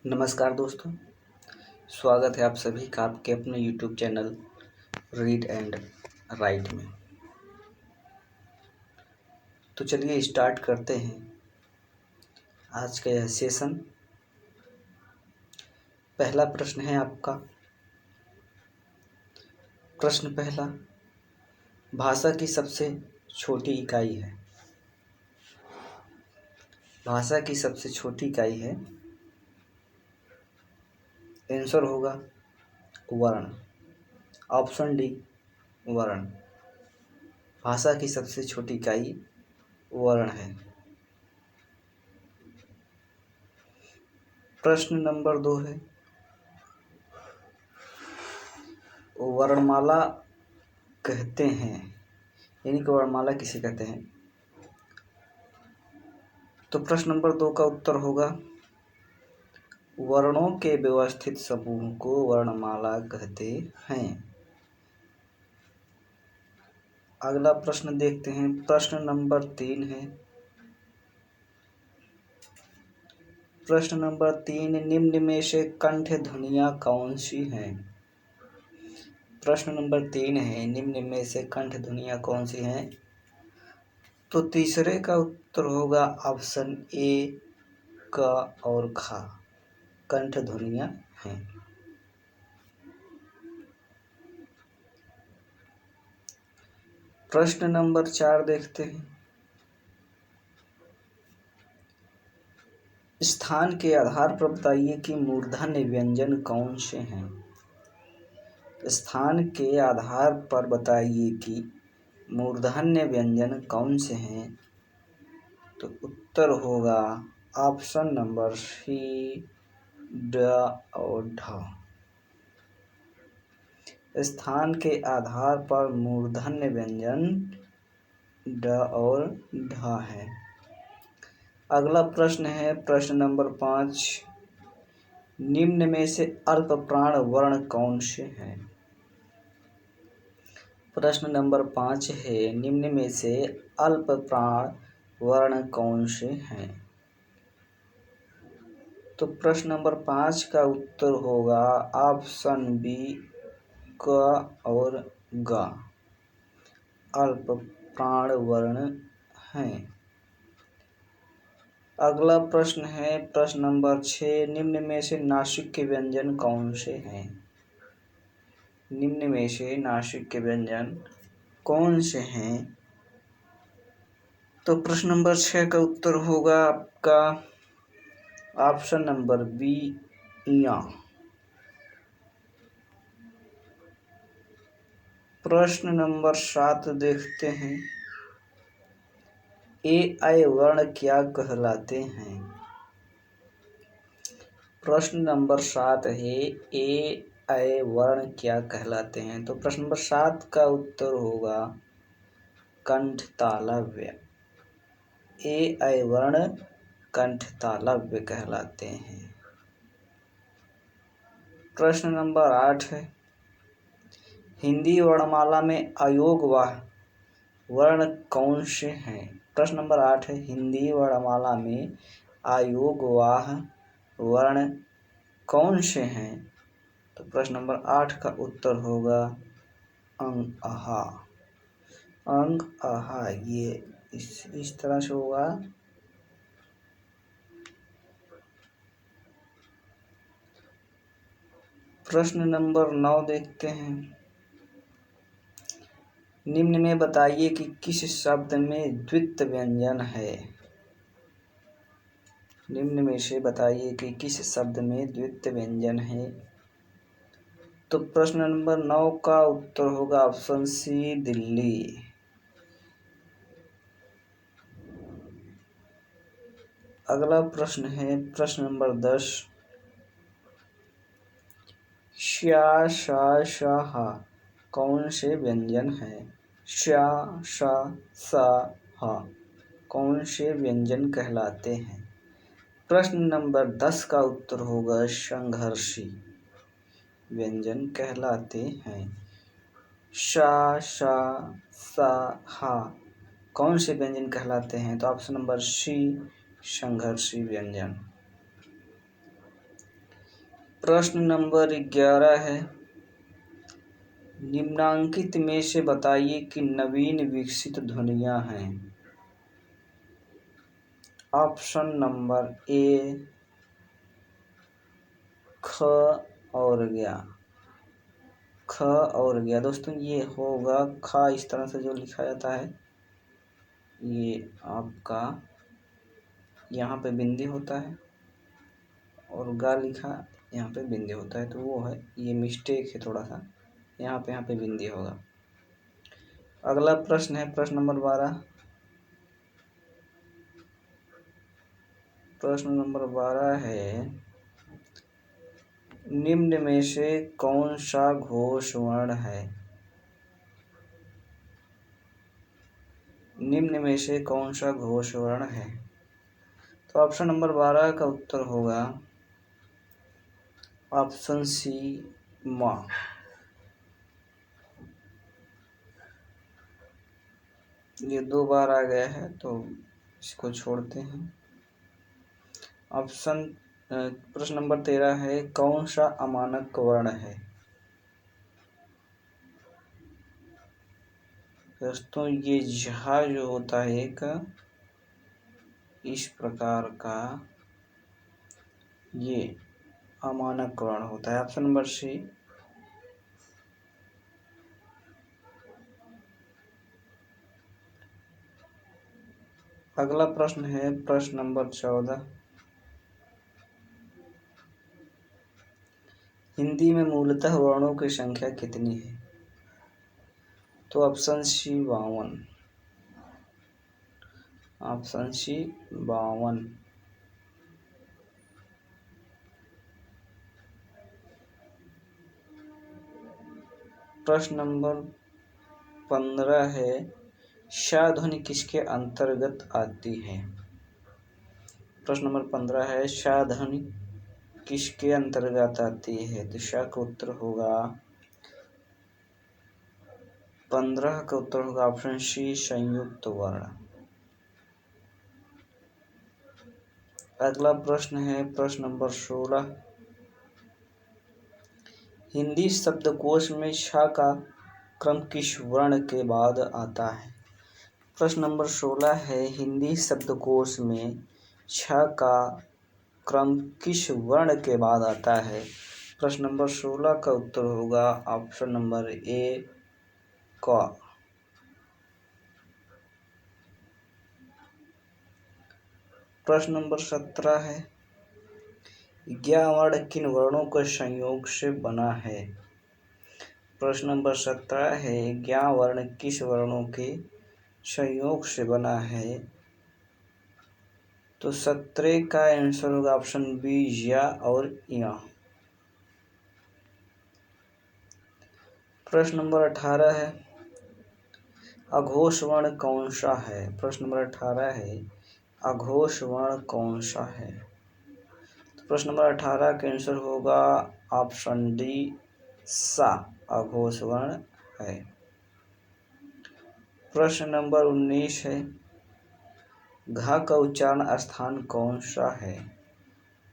नमस्कार दोस्तों, स्वागत है आप सभी का आपके अपने YouTube channel read and right में। तो चलिए स्टार्ट करते हैं आज का यह सेशन। पहला प्रश्न है आपका। प्रश्न पहला, भाषा की सबसे छोटी इकाई है। भाषा की सबसे छोटी इकाई है, आंसर होगा वर्ण। ऑप्शन डी वर्ण। भाषा की सबसे छोटी इकाई वर्ण है। प्रश्न नंबर 2 है, वर्णमाला कहते हैं, यानी कि वर्णमाला किसे कहते हैं। तो प्रश्न नंबर 2 का उत्तर होगा वर्णों के व्यवस्थित समूह को वर्णमाला कहते हैं। अगला प्रश्न देखते हैं। प्रश्न नंबर 3 है। प्रश्न नंबर 3, निम्न में से कंठ ध्वनियाँ कौन सी हैं। प्रश्न नंबर 3 है, निम्न में से कंठ ध्वनियाँ कौन सी हैं। तो तीसरे का उत्तर होगा ऑप्शन ए क और ख, कंठ ध्वनियाँ हैं। प्रश्न नंबर 4 देखते हैं। स्थान के आधार पर बताइए कि मूर्धन्य व्यंजन कौन से हैं। स्थान के आधार पर बताइए कि मूर्धन्य व्यंजन कौन से हैं। तो उत्तर होगा ऑप्शन नंबर सी ड और ढ। स्थान के आधार पर मूर्धन्य व्यंजन ड और ढ है। अगला प्रश्न है। प्रश्न नंबर 5, निम्न में से अल्प प्राण वर्ण कौन से हैं। प्रश्न नंबर 5 है, निम्न में से अल्प प्राण वर्ण कौन से हैं। तो प्रश्न नंबर 5 का उत्तर होगा ऑप्शन बी क और ग, अल्प प्राण वर्ण हैं। अगला प्रश्न है। प्रश्न नंबर 6, निम्न में से नासिक के व्यंजन कौन से हैं। निम्न में से नासिक के व्यंजन कौन से हैं। तो प्रश्न नंबर 6 का उत्तर होगा आपका ऑप्शन नंबर बी या। प्रश्न नंबर 7 देखते हैं। ए ऐ वर्ण क्या कहलाते हैं। प्रश्न नंबर 7 है, ए ऐ वर्ण क्या कहलाते हैं। तो प्रश्न नंबर 7 का उत्तर होगा कंठतालव्य। ए ऐ वर्ण कंठतालव्य कहलाते हैं। प्रश्न नंबर 8 है, हिंदी वर्णमाला में अयोगवाह वर्ण कौन से हैं। प्रश्न नंबर 8 है, हिंदी वर्णमाला में अयोगवाह वर्ण कौन से हैं। तो प्रश्न नंबर 8 का उत्तर होगा अंग अहा। अंग अहा ये इस तरह से होगा। प्रश्न नंबर 9 देखते हैं। निम्न में बताइए कि किस शब्द में द्वित्व व्यंजन है। निम्न में से बताइए कि किस शब्द में द्वित्व व्यंजन है। तो प्रश्न नंबर 9 का उत्तर होगा ऑप्शन सी दिल्ली। अगला प्रश्न है। प्रश्न नंबर 10, श्या शा श हा कौन से व्यंजन है। श्या शा सा हा कौन से व्यंजन कहलाते हैं। प्रश्न नंबर 10 का उत्तर होगा संघर्षी व्यंजन कहलाते हैं। शा शा सा हा कौन से व्यंजन कहलाते हैं। तो ऑप्शन नंबर सी संघर्षी व्यंजन। प्रश्न नंबर 11 है, निम्नांकित में से बताइए कि नवीन विकसित ध्वनियाँ हैं। ऑप्शन नंबर ए ख और गया, ख और गया। दोस्तों ये होगा ख, इस तरह से जो लिखा जाता है, ये आपका यहाँ पे बिंदी होता है और गा लिखा यहाँ पे बिंदी होता है, तो वो है, ये मिस्टेक है थोड़ा सा, यहाँ पे बिंदी होगा। अगला प्रश्न है प्रश्न नंबर 12। प्रश्न नंबर 12 है, निम्न में से कौन सा घोष वर्ण है? निम्न में से कौन सा घोष वर्ण है? तो ऑप्शन नंबर 12 का उत्तर होगा ऑप्शन सी म। ये 2 बार आ गया है तो इसको छोड़ते हैं। ऑप्शन प्रश्न नंबर 13 है, कौन सा अमानक वर्ण है? दोस्तों ये झा जो होता है एक इस प्रकार का, ये अमानक वर्ण होता है। Option number C. अगला प्रश्न है प्रश्न नंबर 14। हिंदी में मूलतः वर्णों की संख्या कितनी है? तो ऑप्शन सी 52। Option C 52। प्रश्न नंबर 15 है, श ध्वनि किसके अंतर्गत आती है? प्रश्न नंबर 15 है, श ध्वनि किसके अंतर्गत आती है? तो श का उत्तर होगा 15 का उत्तर होगा ऑप्शन सी संयुक्त वर्ण। अगला प्रश्न है प्रश्न नंबर 16। हिंदी शब्दकोश में छ का क्रम किस वर्ण के बाद आता है? प्रश्न नंबर 16 है, हिंदी शब्दकोश में छ का क्रम किस वर्ण के बाद आता है? प्रश्न नंबर 16 का उत्तर होगा ऑप्शन नंबर ए क। प्रश्न नंबर 17 है, ज्ञ वर्ण किन वर्णों के संयोग से बना है? प्रश्न नंबर 17 है, ज्ञ वर्ण किस वर्णों के संयोग से बना है? तो 17 का आंसर होगा ऑप्शन बी या और या। प्रश्न नंबर 18 है, अघोष वर्ण कौन सा है? प्रश्न नंबर 18 है, अघोष वर्ण कौन सा है? तो प्रश्न नंबर 18 का आंसर होगा ऑप्शन डी सा, अघोष वर्ण है। प्रश्न नंबर 19 है, घ का उच्चारण स्थान कौन सा है?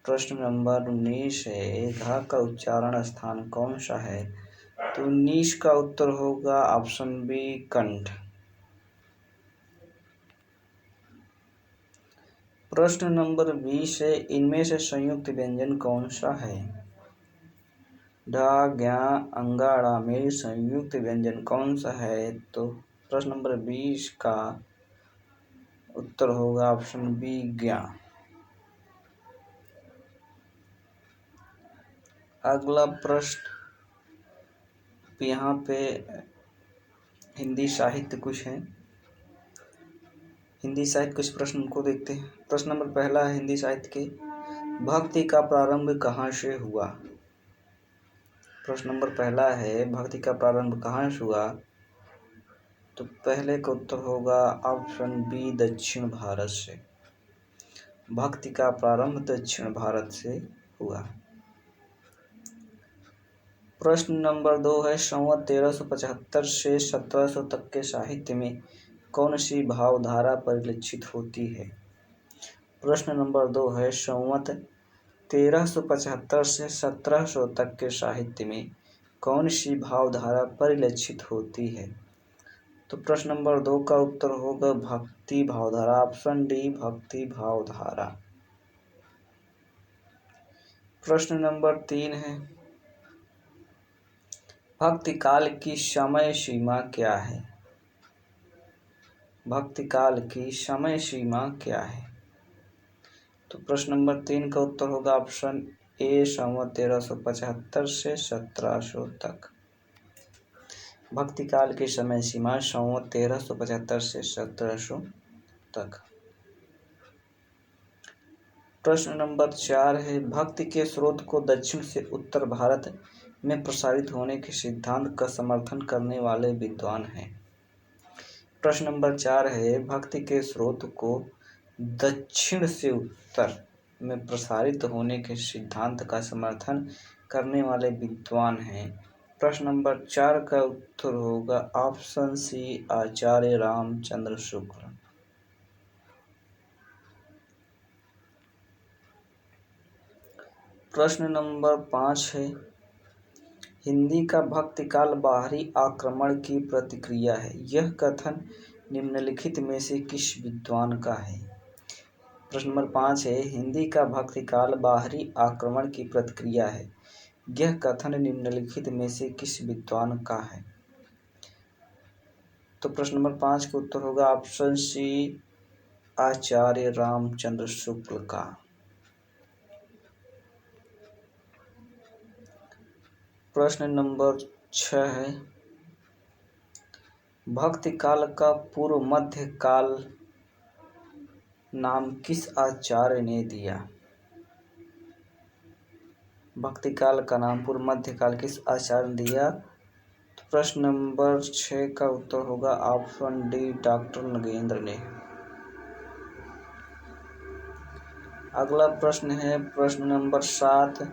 प्रश्न नंबर 19 है, घ का उच्चारण स्थान कौन सा है? तो 19 का उत्तर होगा ऑप्शन बी कंठ। प्रश्न नंबर 20 है, इनमें से संयुक्त व्यंजन कौन सा है? ढ ज्ञ अंगाड़ा में संयुक्त व्यंजन कौन सा है? तो प्रश्न नंबर 20 का उत्तर होगा ऑप्शन बी ज्ञ। अगला प्रश्न यहाँ पे हिंदी साहित्य कुछ है, हिंदी साहित्य कुछ प्रश्न को देखते हैं। प्रश्न नंबर पहला है हिंदी साहित्य के, भक्ति का प्रारंभ कहाँ से हुआ? प्रश्न नंबर पहला है, भक्ति का प्रारंभ कहाँ से हुआ? तो पहले का उत्तर होगा ऑप्शन बी दक्षिण भारत से। भक्ति का प्रारंभ दक्षिण भारत से हुआ। प्रश्न नंबर 2 है, संवत 1375 से 1700 तक के साहित्य में कौन सी भावधारा परिलक्षित होती है? प्रश्न नंबर 2 है, संवत 1375 से 1700 तक के साहित्य में कौन सी भावधारा परिलक्षित होती है? तो प्रश्न नंबर 2 का उत्तर होगा भक्ति भावधारा, ऑप्शन डी भक्ति भावधारा। प्रश्न नंबर 3 है, भक्ति काल की समय सीमा क्या है? भक्ति काल की समय सीमा क्या है? तो प्रश्न नंबर 3 का उत्तर होगा ऑप्शन ए संवत 1375 से 1700 तक। भक्ति काल की समय सीमा संवत 1375 से 1700 तक। प्रश्न नंबर 4 है, भक्ति के स्रोत को दक्षिण से उत्तर भारत में प्रसारित होने के सिद्धांत का समर्थन करने वाले विद्वान हैं। प्रश्न नंबर 4 है, भक्ति के स्रोत को दक्षिण से उत्तर में प्रसारित होने के सिद्धांत का समर्थन करने वाले विद्वान हैं। प्रश्न नंबर 4 का उत्तर होगा ऑप्शन सी आचार्य रामचंद्र शुक्ल। प्रश्न नंबर 5 है, हिंदी का भक्ति काल बाहरी आक्रमण की प्रतिक्रिया है, यह कथन निम्नलिखित में से किस विद्वान का है? प्रश्न नंबर 5 है, हिंदी का भक्ति काल बाहरी आक्रमण की प्रतिक्रिया है, यह कथन निम्नलिखित में से किस विद्वान का है? तो प्रश्न नंबर 5 का उत्तर होगा ऑप्शन सी आचार्य रामचंद्र शुक्ल का। प्रश्न नंबर 6 है, भक्ति काल का पूर्व मध्य काल नाम किस आचार्य ने दिया? भक्ति काल का नाम पूर्व मध्य काल किस आचार्य ने दिया? तो प्रश्न नंबर 6 का उत्तर होगा ऑप्शन डी डॉक्टर नगेंद्र ने। अगला प्रश्न है प्रश्न नंबर 7,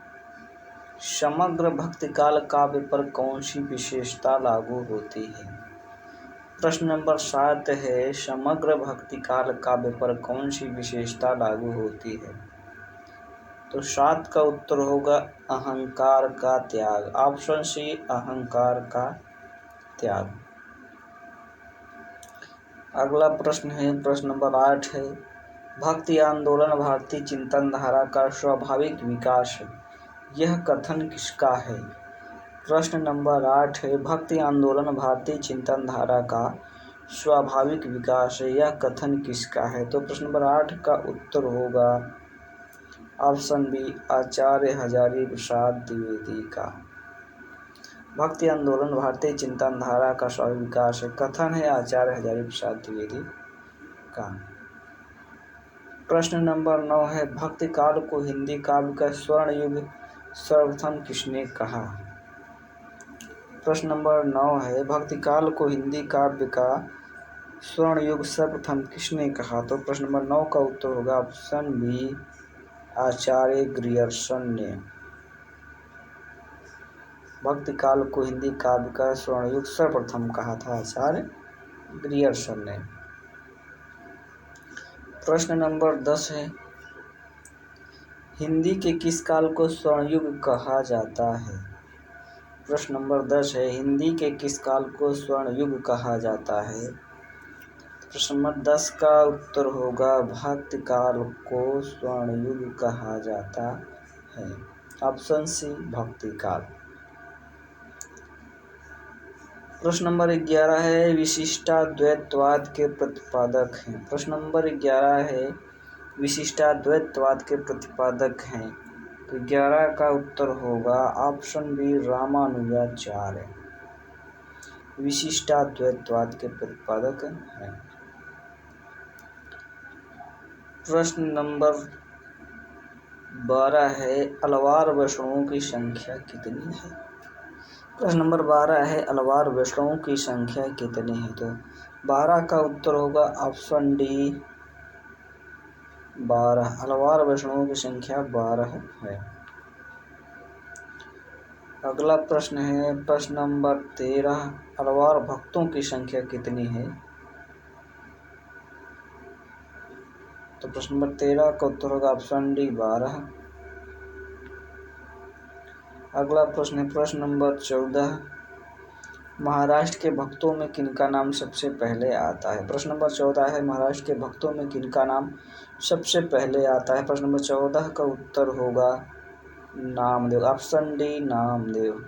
समग्र भक्ति काल काव्य पर कौन सी विशेषता लागू होती है? प्रश्न नंबर 7 है, समग्र भक्ति काल काव्य पर कौन सी विशेषता लागू होती है? तो 7 का उत्तर होगा अहंकार का त्याग, ऑप्शन सी अहंकार का त्याग। अगला प्रश्न है प्रश्न नंबर 8 है, भक्ति आंदोलन भारतीय चिंतन धारा का स्वाभाविक विकास है, यह कथन किसका है? प्रश्न नंबर 8 है, भक्ति आंदोलन भारतीय चिंतन धारा का स्वाभाविक विकास है, यह कथन किसका है? तो प्रश्न नंबर 8 का उत्तर होगा ऑप्शन बी आचार्य हजारी प्रसाद द्विवेदी का। भक्ति आंदोलन भारतीय चिंतन धारा का स्वाभाविक विकास है, कथन है आचार्य हजारी प्रसाद द्विवेदी का। प्रश्न नंबर 9 है, भक्ति काल को हिंदी काव्य का स्वर्ण युग सर्वप्रथम किसने कहा? प्रश्न नंबर 9 है, भक्ति काल को हिंदी काव्य का स्वर्ण युग सर्वप्रथम किसने कहा? तो प्रश्न नंबर 9 का उत्तर होगा ऑप्शन बी आचार्य ग्रियर्सन ने। भक्ति काल को हिंदी काव्य का स्वर्ण युग सर्वप्रथम कहा था आचार्य ग्रियर्सन ने। प्रश्न नंबर 10 है, हिंदी के किस काल को स्वर्ण युग कहा जाता है? प्रश्न नंबर 10 है, हिंदी के किस काल को स्वर्ण युग कहा जाता है? प्रश्न नंबर 10 का उत्तर होगा भक्ति काल को स्वर्ण युग कहा जाता है, ऑप्शन सी भक्ति काल। प्रश्न नंबर 11 है, विशिष्टाद्वैतवाद के प्रतिपादक हैं। प्रश्न नंबर 11 है, विशिष्टाद्वैतवाद के प्रतिपादक हैं, तो 11 का उत्तर होगा ऑप्शन बी रामानुजाचार्य विशिष्टाद्वैतवाद के प्रतिपादक हैं। प्रश्न नंबर 12 है, अलवार वैष्णवों की संख्या कितनी है? प्रश्न नंबर 12 है, अलवार वैष्णवों की संख्या कितनी है? तो 12 का उत्तर होगा ऑप्शन डी 12, अलवार वैष्णवों की संख्या 12 है। अगला प्रश्न है प्रश्न नंबर 13, अलवार भक्तों की संख्या कितनी है? तो प्रश्न नंबर 13 का उत्तर होगा ऑप्शन डी 12। अगला प्रश्न है प्रश्न नंबर 14, महाराष्ट्र के भक्तों में किनका नाम सबसे पहले आता है। प्रश्न नंबर 14 है महाराष्ट्र के भक्तों में किनका नाम सबसे पहले आता है। प्रश्न नंबर 14 का उत्तर होगा नामदेव, ऑप्शन डी नामदेव।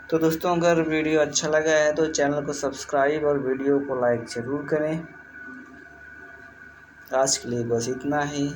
तो दोस्तों अगर वीडियो अच्छा लगा है तो चैनल को सब्सक्राइब और वीडियो को लाइक ज़रूर करें। आज के लिए बस इतना ही।